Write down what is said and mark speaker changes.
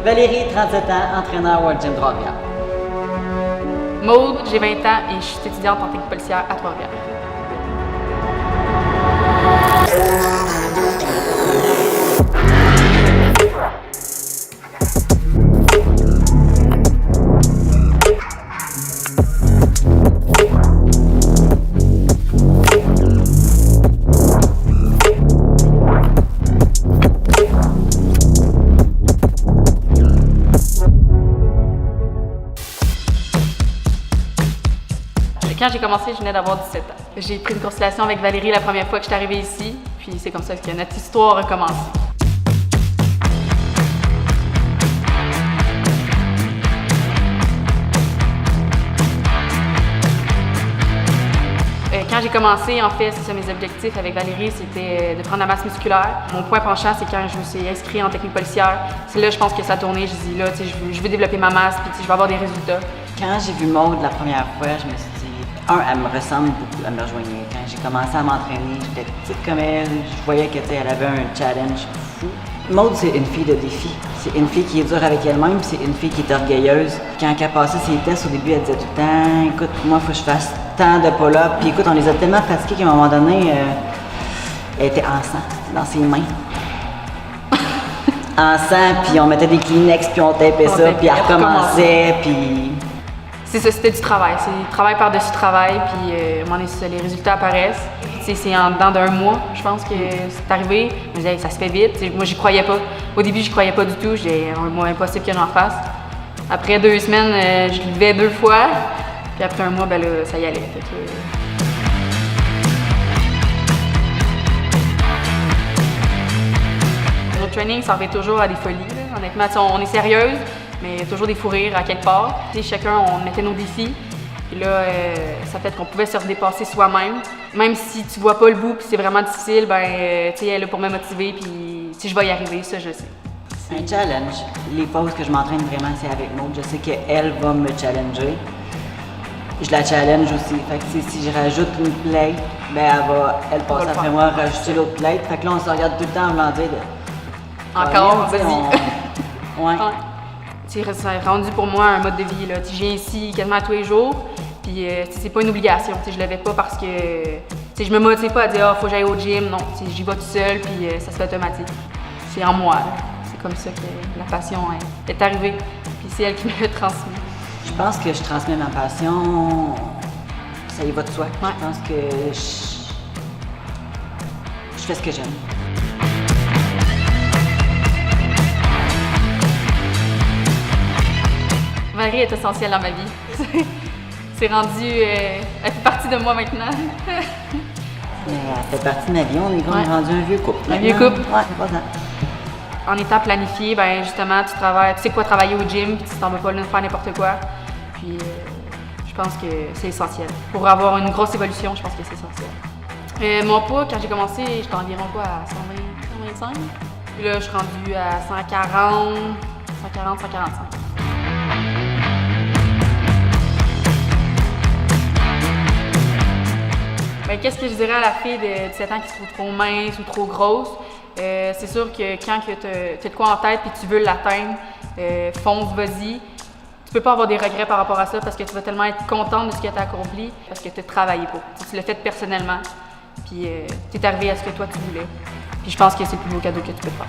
Speaker 1: Valérie, 37 ans, entraîneur World Gym Trois-Rivières.
Speaker 2: Maude, j'ai 20 ans et je suis étudiante en technique policière à Trois-Rivières. Quand j'ai commencé, je venais d'avoir 17 ans. J'ai pris une consultation avec Valérie la première fois que je suis arrivée ici, puis c'est comme ça que notre histoire a commencé. Quand j'ai commencé, en fait, c'est ça, mes objectifs avec Valérie, c'était de prendre la masse musculaire. Mon point penchant, c'est quand je me suis inscrite en technique policière. C'est là, je pense que ça a tourné. Je dis là, je veux développer ma masse, puis je veux avoir des résultats.
Speaker 1: Quand j'ai vu Maude la première fois, je me suis dit, elle me ressemble beaucoup, elle me rejoignait. Quand j'ai commencé à m'entraîner, j'étais petite comme elle, je voyais qu'elle avait un challenge fou. Maude, c'est une fille de défi. C'est une fille qui est dure avec elle-même, puis c'est une fille qui est orgueilleuse. Quand elle passait ses tests, au début, elle disait tout le temps, écoute, moi, il faut que je fasse tant de pull-ups. Puis écoute, on les a tellement fatigués qu'à un moment donné, elle était en sang dans ses mains. En sang, puis on mettait des Kleenex, puis on tapait ça, puis elle recommençait, puis...
Speaker 2: C'est ça, c'était du travail. C'est travail par-dessus travail, puis à un moment donné, les résultats apparaissent. C'est en dedans d'un mois, je pense que c'est arrivé. Je me disais, ça se fait vite. Moi, j'y croyais pas. Au début, j'y croyais pas du tout. J'ai un mois impossible que j'en fasse. Après 2 semaines, je levais 2 fois. Puis après un mois, ben là, ça y allait. Notre training, ça revient toujours à des folies. Là. Honnêtement, on est sérieuse, mais il y a toujours des fous rires à quelque part. Chacun, on mettait nos défis. Puis là, ça fait qu'on pouvait se redépasser soi-même. Même si tu vois pas le bout, puis c'est vraiment difficile, ben, tu sais, elle est là pour me motiver, puis si je vais y arriver, ça, je sais.
Speaker 1: C'est un challenge. Les pauses que je m'entraîne vraiment, c'est avec Maude. Je sais qu'elle va me challenger. Je la challenge aussi. Fait que si je rajoute une plate, ben elle passe après moi rajouter l'autre plate. Fait que là, on se regarde tout le temps en disant
Speaker 2: encore, vas-y.
Speaker 1: Ouais.
Speaker 2: C'est rendu pour moi un mode de vie. Là. Je viens ici quasiment tous les jours. Puis c'est pas une obligation. Je le fais pas parce que je me motive pas à dire faut que j'aille au gym. Non, j'y vais tout seul puis ça se fait automatique. C'est en moi. C'est comme ça que la passion est arrivée. Puis c'est elle qui me l'a transmis.
Speaker 1: Je pense que je transmets ma passion. Ça y va de soi.
Speaker 2: Ouais.
Speaker 1: Je pense que je fais ce que j'aime.
Speaker 2: Valérie est essentielle dans ma vie. C'est rendu... elle fait partie de moi maintenant.
Speaker 1: Elle fait partie de ma vie. On est rendu un vieux couple.
Speaker 2: Un vieux couple.
Speaker 1: Ouais, c'est pas ça.
Speaker 2: En étant planifié, ben justement, tu sais quoi travailler au gym, puis tu t'en vas pas là faire n'importe quoi. Puis je pense que c'est essentiel. Pour avoir une grosse évolution, je pense que c'est essentiel. Mon poids, quand j'ai commencé, j'étais environ quoi, à 120, 125. Puis là, je suis rendue à 140, 145. Ben, qu'est-ce que je dirais à la fille de 17 ans qui se trouve trop mince ou trop grosse? C'est sûr que quand tu as de quoi en tête et tu veux l'atteindre, fonce, vas-y. Tu peux pas avoir des regrets par rapport à ça parce que tu vas tellement être contente de ce que tu as accompli parce que tu as travaillé pour. Tu l'as fait personnellement, puis tu es arrivé à ce que toi tu voulais. Puis je pense que c'est le plus beau cadeau que tu peux te faire.